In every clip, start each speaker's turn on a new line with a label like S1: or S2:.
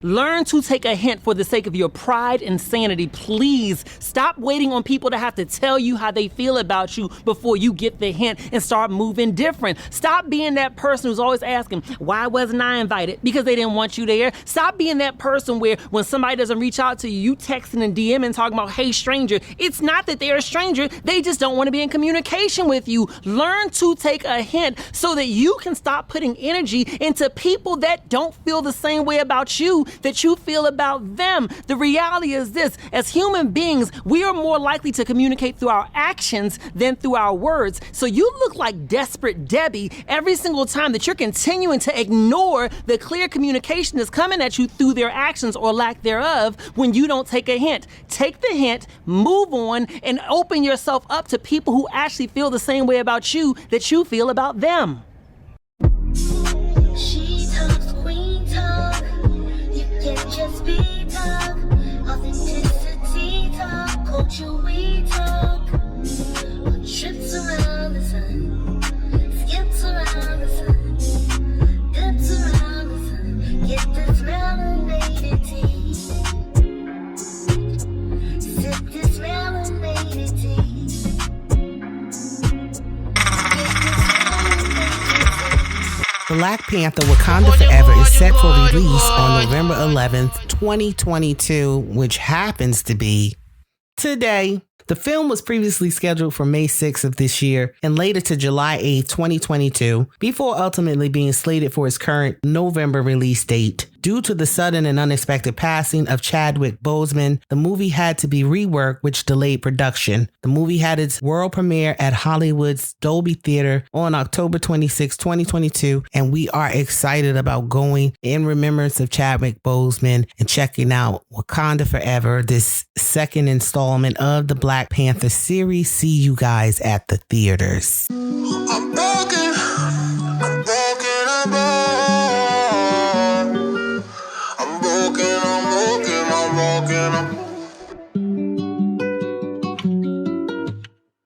S1: Learn to take a hint for the sake of your pride and sanity. Please stop waiting on people to have to tell you how they feel about you before you get the hint and start moving different. Stop being that person who's always asking, why wasn't I invited? Because they didn't want you there. Stop being that person where when somebody doesn't reach out to you, you texting and DMing talking about, hey, stranger. It's not that they're a stranger. They just don't want to be in communication with you. Learn to take a hint so that you can stop putting energy into people that don't feel the same way about you that you feel about them. The reality is this: as human beings, we are more likely to communicate through our actions than through our words. So you look like Desperate Debbie every single time that you're continuing to ignore the clear communication that's coming at you through their actions or lack thereof when you don't take a hint. Take the hint, move on, and open yourself up to people who actually feel the same way about you that you feel about them.
S2: She talks queen talk. Just be talk, authenticity talk, culture we talk. On trips around the sun, skips around the sun, dips around the sun. Get this melanated tea. Sip this melanated tea.
S3: Black Panther Wakanda Forever is set for release on November 11th, 2022, which happens to be today. The film was previously scheduled for May 6th of this year and later to July 8th, 2022, before ultimately being slated for its current November release date. Due to the sudden and unexpected passing of Chadwick Boseman, the movie had to be reworked, which delayed production. The movie had its world premiere at Hollywood's Dolby Theater on October 26, 2022, and we are excited about going in remembrance of Chadwick Boseman and checking out Wakanda Forever, this second installment of the Black Panther series. See you guys at the theaters.
S4: I'm broken, I'm broken, I'm broken.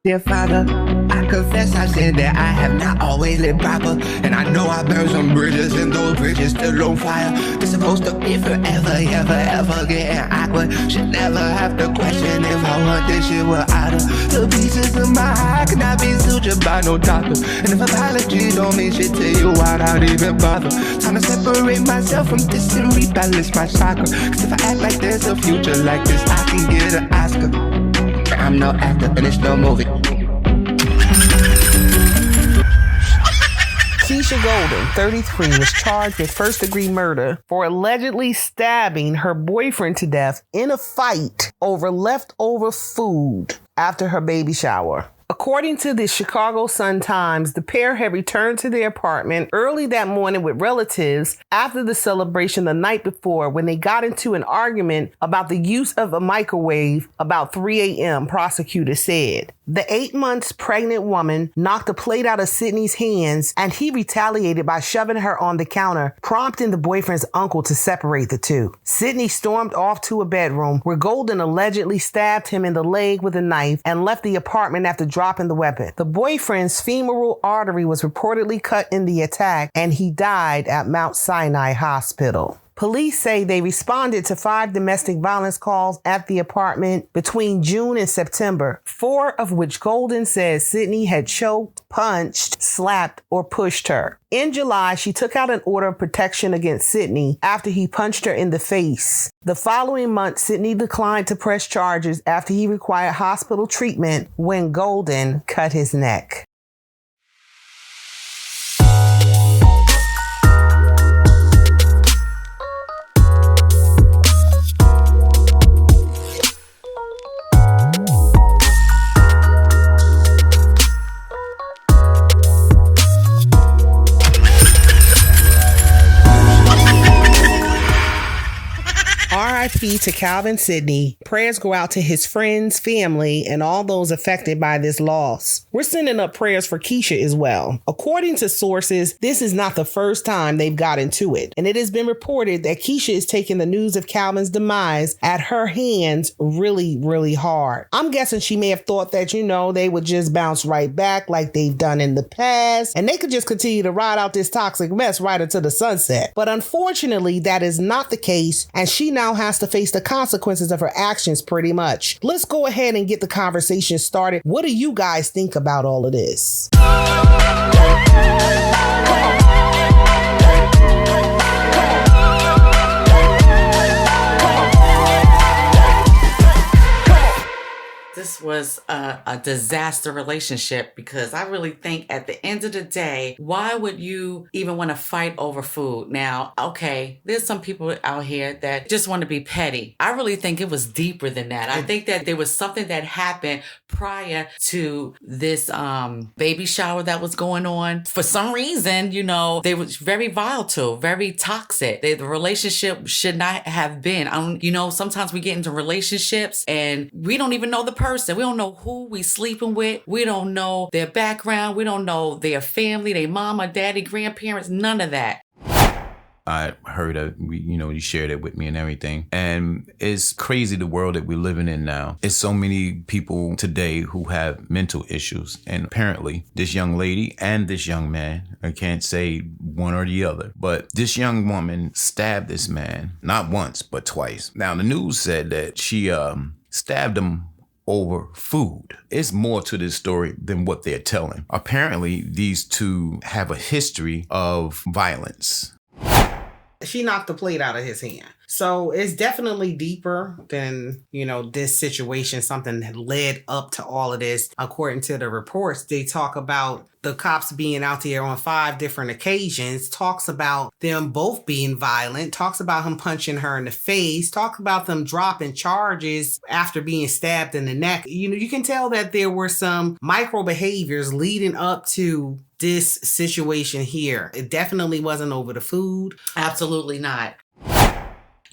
S5: Dear Father, I confess I said that I have not always lived proper, and I know I burned some bridges and those bridges still on fire. It's supposed to be forever, ever getting awkward. Should never have to question if I want this shit without her. The pieces of my heart cannot be sutured by no doctor, and if apology don't mean shit to you, why'd I even bother? Time to separate myself from this and rebalance my chakra. Cause if I act like there's a future like this, I can get an Oscar. I'm no actor and it's no movie.
S3: Keisha Golden, 33, was charged with first-degree murder for allegedly stabbing her boyfriend to death in a fight over leftover food after her baby shower. According to the Chicago Sun-Times, the pair had returned to their apartment early that morning with relatives after the celebration the night before when they got into an argument about the use of a microwave about 3 a.m., prosecutors said. The 8 months pregnant woman knocked a plate out of Sydney's hands and he retaliated by shoving her on the counter, prompting the boyfriend's uncle to separate the two. Sydney stormed off to a bedroom where Golden allegedly stabbed him in the leg with a knife and left the apartment after dropping the weapon. The boyfriend's femoral artery was reportedly cut in the attack and he died at Mount Sinai Hospital. Police say they responded to 5 domestic violence calls at the apartment between June and September, 4 of which Golden says Sydney had choked, punched, slapped, or pushed her. In July, she took out an order of protection against Sydney after he punched her in the face. The following month, Sydney declined to press charges after he required hospital treatment when Golden cut his neck. R.I.P. to Calvin Sidney. Prayers go out to his friends, family, and all those affected by this loss. We're sending up prayers for Keisha as well. According to sources, this is not the first time they've got into it, and it has been reported that Keisha is taking the news of Calvin's demise at her hands really, really hard. I'm guessing she may have thought that, they would just bounce right back like they've done in the past, and they could just continue to ride out this toxic mess right into the sunset. But unfortunately, that is not the case, and she now has to face the consequences of her actions pretty much. Let's go ahead and get the conversation started. What do you guys think about all of this?
S6: This was a disaster relationship, because I really think at the end of the day, why would you even want to fight over food? Now, okay, there's some people out here that just want to be petty. I really think it was deeper than that. I think that there was something that happened prior to this baby shower that was going on. For some reason, they were very volatile, very toxic. The relationship should not have been. Sometimes we get into relationships and we don't even know the person. We don't know who we sleeping with. We don't know their background. We don't know their family, their mama, daddy, grandparents, none of that.
S7: I heard that you shared it with me and everything. And it's crazy the world that we're living in now. It's so many people today who have mental issues. And apparently this young lady and this young man, I can't say one or the other, but this young woman stabbed this man, not once, but twice. Now the news said that she stabbed him over food. It's more to this story than what they're telling. Apparently, these two have a history of violence.
S3: She knocked the plate out of his hand. So it's definitely deeper than, this situation. Something that led up to all of this. According to the reports, they talk about the cops being out there on 5 different occasions, talks about them both being violent, talks about him punching her in the face, talks about them dropping charges after being stabbed in the neck. You can tell that there were some micro behaviors leading up to this situation here. It definitely wasn't over the food.
S6: Absolutely not.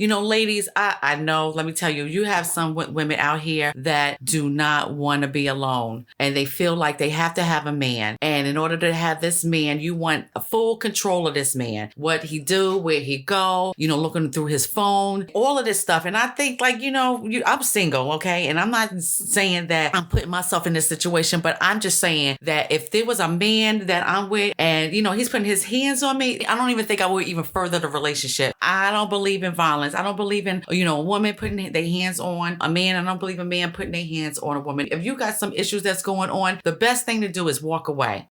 S6: Ladies, I know, let me tell you, you have some women out here that do not want to be alone, and they feel like they have to have a man. And in order to have this man, you want a full control of this man. What he do, where he go, looking through his phone, all of this stuff. And I think I'm single, okay? And I'm not saying that I'm putting myself in this situation, but I'm just saying that if there was a man that I'm with and, he's putting his hands on me, I don't even think I would even further the relationship. I don't believe in violence. I don't believe in, a woman putting their hands on a man. I don't believe a man putting their hands on a woman. If you got some issues that's going on, the best thing to do is walk away.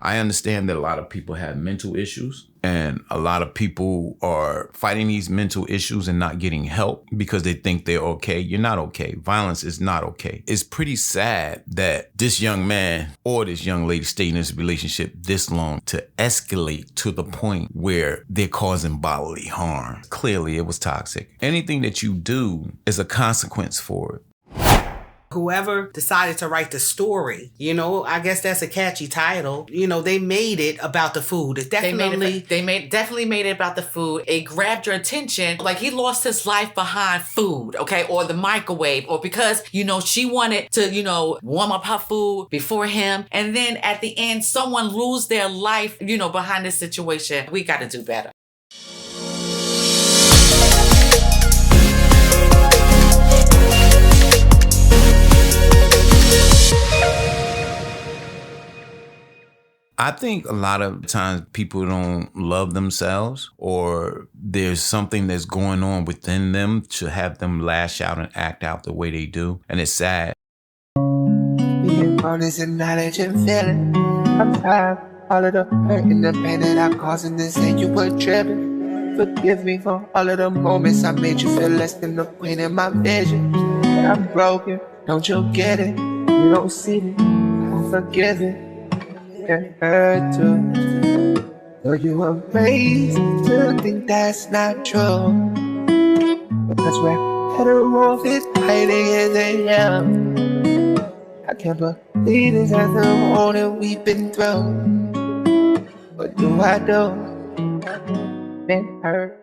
S7: I understand that a lot of people have mental issues, and a lot of people are fighting these mental issues and not getting help because they think they're okay. You're not okay. Violence is not okay. It's pretty sad that this young man or this young lady stayed in this relationship this long to escalate to the point where they're causing bodily harm. Clearly, it was toxic. Anything that you do is a consequence for it.
S3: Whoever decided to write the story, I guess that's a catchy title. They made it about the food. It definitely
S6: definitely made it about the food. It grabbed your attention, like he lost his life behind food, okay, or the microwave, or because she wanted to warm up her food before him, and then at the end someone lose their life behind this situation. We got to do better.
S7: I think a lot of times people don't love themselves, or there's something that's going on within them to have them lash out and act out the way they do. And it's sad.
S5: Being honest and knowledge and feeling. I'm tired. All of the hurt and the pain that I'm causing this and you were tripping. Forgive me for all of the moments I made you feel less than the queen in my vision. I'm broken. Don't you get it? You don't see it. I'm forgiven. Can hurt too. Though you were raised to think that's not true. Because we're hetero fit fighting as they am. I can't believe this after all that we've been through. What do I do? Been hurt.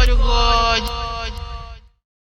S8: to God.